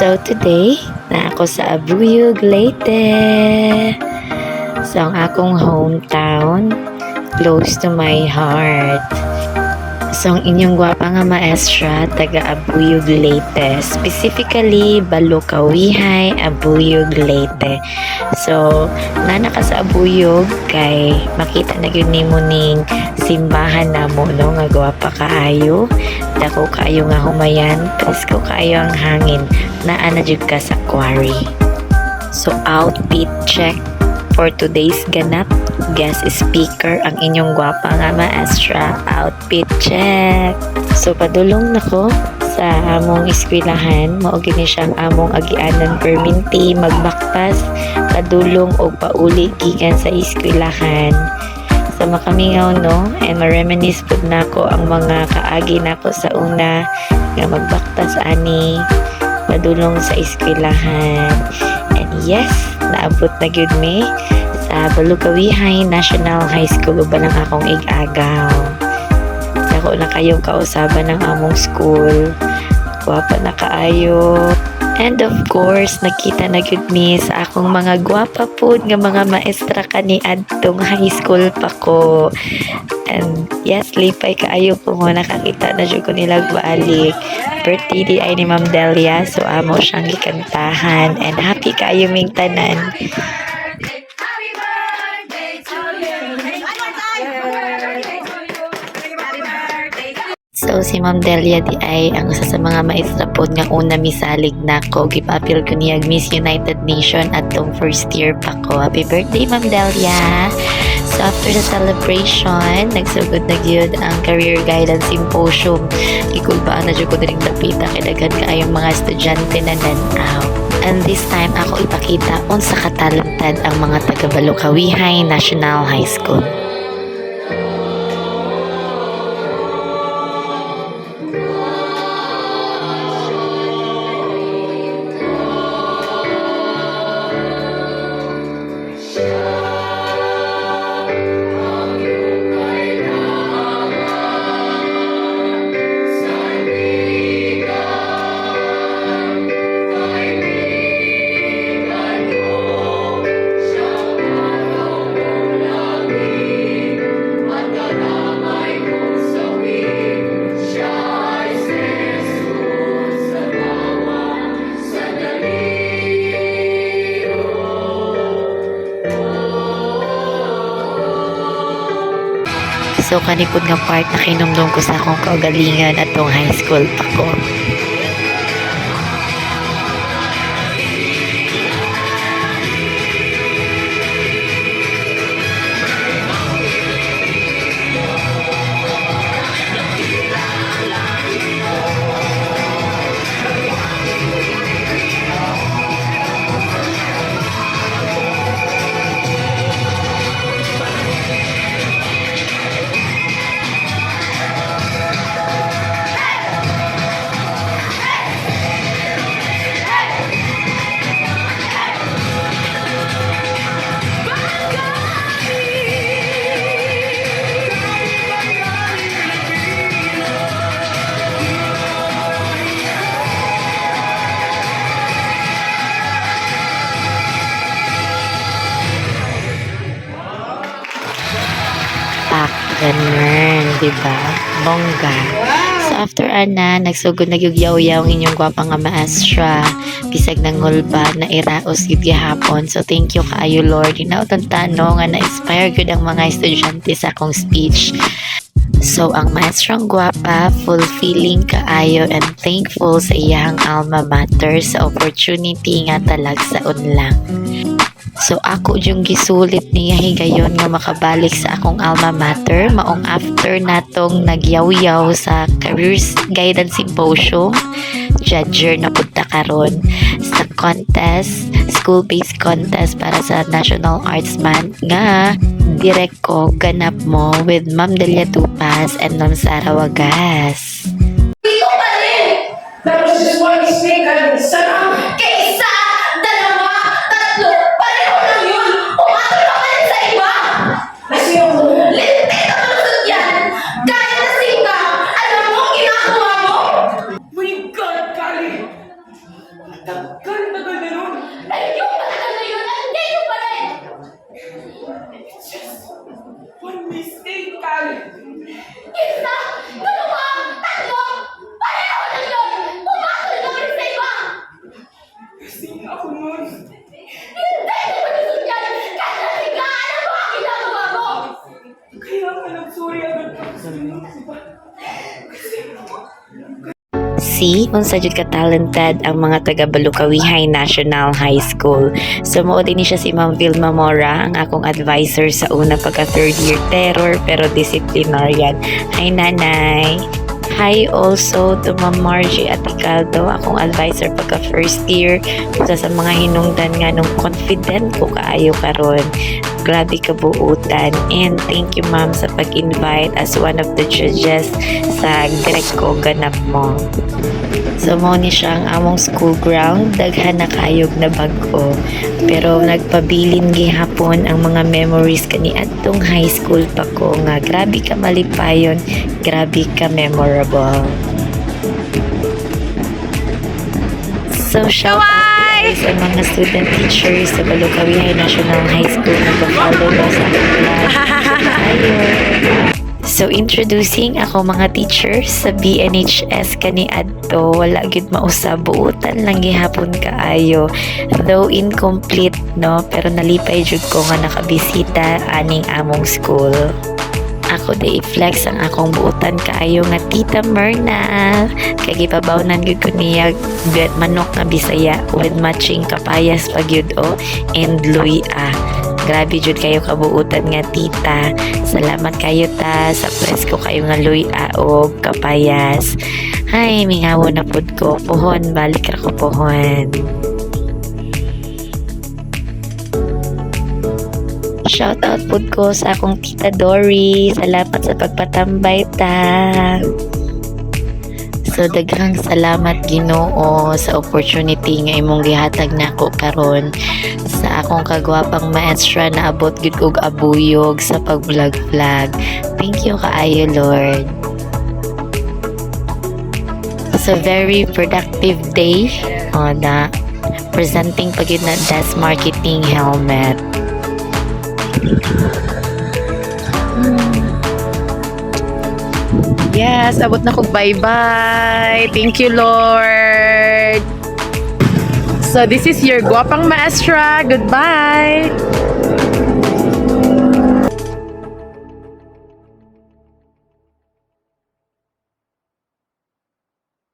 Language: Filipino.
So today, na ako sa Abuyog, Leyte. So ang akong hometown, close to my heart. So ang inyong gwapa nga maestra, taga Abuyog, Leyte. Specifically, Balukawihay, Abuyog, Leyte. So, naka sa Abuyog, kay makita na yun ni mo ning simbahan na mo, no? Nga gwapa kaayo. Dako kaayo nga humayan, presko kaayo ang hangin. Naa na jud ka sa quarry. So, outfit check for today's ganap. Guest speaker ang inyong gwapa nga maestra. Outfit check. So padulong nako sa among eskwelahan, mao gini siyang among agianan perminti magbaktas padulong og pauli gikan sa eskwelahan. So makamingaw no, and ma-reminisce pud nako ang mga kaagi nako sa una nga magbaktas ani padulong sa eskwelahan. And yes, naabot na gyud mi sa Balukawihay National High School uban lang akong ig-agaw. Dako na kayong kausaban ng among school. Gwapa na kaayo. And of course, nakita na gyud mi sa akong mga gwapa pud nga mga maestra kani adtong high school pa ko. And yes, lipay kaayo ko mo nakakita na jud ko nila balik. Birthday di ay ni Ma'am Delia, so amo siyang gikantahan. And happy kaayo ming tanan. So si Ma'am Delia di ay ang isa sa mga maestra pod nga una misalig nako, gipapil ko niya Miss United Nation atong first year pa ko. Happy birthday Ma'am Delia. So after the celebration, nagsugod na gyud ang Career Guidance Symposium. Ikulbaan na jud ko diring dapita kay daghan kaayong mga estudyante na nan-aw. And this time ako ipakita unsa katalentad ang mga taga Balukawihay National High School. So kanipod nga part na kinumdum ko sa akong kaugalingan atong high school pa ko. Ganun, diba? Bongga. So after ana, nagsugod na yaw-yaw ang inyong gwapang nga maestra. Bisag ng ngulba na iraos yun gihapon. So thank you kaayo Lord. Inautang tano nga na-inspire good ang mga estudyante sa akong speech. So ang maestrang gwapa, fulfilling kaayo and thankful sa iyang alma mater sa opportunity nga talagsaon lang. So ako yung gisulit niya higayon nga makabalik sa akong alma mater maong after natong nagyaw-yaw sa Careers Guidance Symposium. Judger na punta karon sa contest, school-based contest para sa National Arts Month nga direct ko ganap mo with Ma'am Delia Tupas and Ma'am Sara Wagas. Dito pa rin! There was just one mistake at the center. Kaysa, dalawa, tatlo, pareho lang yun! Umato ka pa rin sa iba! Kasi yung lintik na malusot yan! Kahit nasing ka, alam mo ang ginagawa mo? My God, Kali! Mistake ka! Isa! Dalawa! Tatlo! Pareho lang yun! Pumatol ka pa rin sa iba! Kasi ako nun. Hindi! Hindi mo gusto yan! Kasi ka! Alam mo ang ginagawa mo! Kaya ka nag-sorry agad ako sa iyo. See, unsa jud ka talented ang mga taga Balukawihay National High School. Sumuod din siya si Ma'am Vilma Mora, ang akong advisor sa una pagka third year terror pero disciplinarian. Hi nanay. Hi also to Ma'am Margie Aticaldo, akong advisor pagka first year. Isa sa mga hinungdan nga nung confident ko kaayo karon. Grabe kabuutan, and thank you ma'am sa pag-invite as one of the judges sa Greco ganap mo. So mo ni siya ang among school ground, daghan na kayog na bag-o, pero nagpabilin gihapon ang mga memories kani adtong high school pa ko nga grabe ka malipayon, grabe ka memorable. So shout out sa mga student teachers sa Balukawihay National High School na follow ba sa class. So introducing ako mga teachers sa BNHS kani adto, wala gyud mausab, buutan lang gihapon kaayo, though incomplete no, pero nalipay jud ko nga nakabisita aning among school. Ako de i-flex ang akong buutan kaayo nga Tita Myrna, kay gipabawnan gyud ko niya manok nga Bisaya with matching kapayas pagyud o and luya. Grabe jud kayo kabuutan nga tita. Salamat kayo ta sa presko kayo nga luya o kapayas. Hay, mingawon na pud ko. Pohon, balik ra ko pohon. Shout out pud ko sa akong tita Dory. Salamat sa pagpatambay ta. So daghang salamat Ginoo sa opportunity nga imong gihatag nako karon sa akong kagwapang maestra na abot gid og abuyog sa pag-vlog-vlog. Thank you kaayo Lord. So very productive day na presenting pagid na DAS marketing helmet. Yes, abot na ko. Bye-bye. Thank you, Lord. So, this is your guwapang maestra. Goodbye.